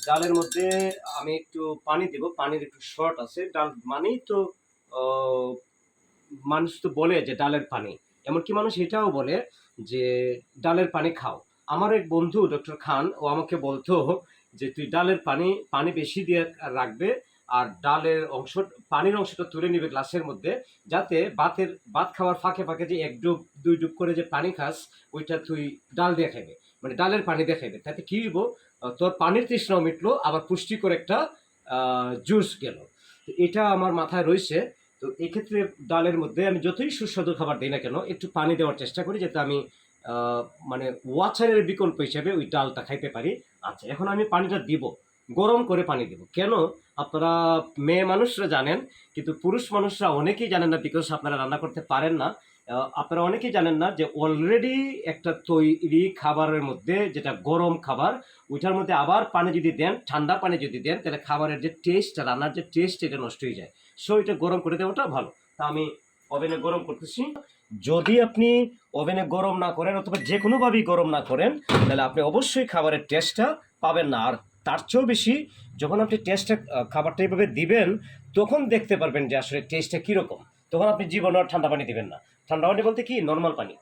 ডালের মধ্যে আমি একটু পানি দেব, পানির একটু শর্ট আছে। ডাল মানেই তো আহ, মানুষ তো বলে যে ডালের পানি, এমনকি মানুষ এটাও বলে যে ডালের পানি খাও। আমার এক বন্ধু ডক্টর খান ও আমাকে বলতো যে তুই ডালের পানি পানি বেশি দিয়ে রাখবে, আর ডালের অংশ পানির অংশটা তুলে নিবে গ্লাসের মধ্যে, যাতে ভাত খাওয়ার ফাঁকে ফাঁকে যে এক ডুব দুই ডুব করে যে পানি খাস, ওইটা তুই ডাল দিয়ে খাইবে, মানে ডালের পানি দিয়ে খাইবে। তাতে কি হইব, তোর পানির তৃষ্ণাও মিটলো, আবার পুষ্টিকর একটা জুস গেল। তো এটা আমার মাথায় রয়েছে। তো এক্ষেত্রে ডালের মধ্যে আমি যতই সুস্বাদু খাবার দিই না কেন, একটু পানি দেওয়ার চেষ্টা করি, যাতে আমি মানে ওয়াচারের বিকল্প হিসেবে ওই ডালটা খাইতে পারি। আচ্ছা, এখন আমি পানিটা দিব, গরম করে পানি দিব কেন? আপনারা মেয়ে মানুষরা জানেন, কিন্তু পুরুষ মানুষরা অনেকেই জানেন না, বিকজ আপনারা রান্না করতে পারেন না। আপনারা অনেকেই জানেন না যে অলরেডি একটা তৈরি খাবারের মধ্যে, যেটা গরম খাবার, ওইটার মধ্যে আবার পানি যদি দেন, ঠান্ডা পানি যদি দেন, তাহলে খাবারের যে টেস্ট, রান্নার যে টেস্ট, এটা নষ্ট হয়ে যায়। সো এটা গরম করে দেওয়াটা ভালো। তা আমি ওভেনে গরম করতেছি। যদি আপনি ওভেনে গরম না করেন, অথবা যে কোনোভাবেই গরম না করেন, তাহলে আপনি অবশ্যই খাবারের টেস্টটা পাবেন না। আর তার চেয়েও বেশি, যখন আপনি টেস্টটা খাবারটা এইভাবে দিবেন, তখন দেখতে পারবেন যে আসলে টেস্টটা কীরকম। তখন আপনি জীবনে আর ঠান্ডা পানি দিবেন না। ঠান্ডা পানি বলতে কি, নর্মাল পানি।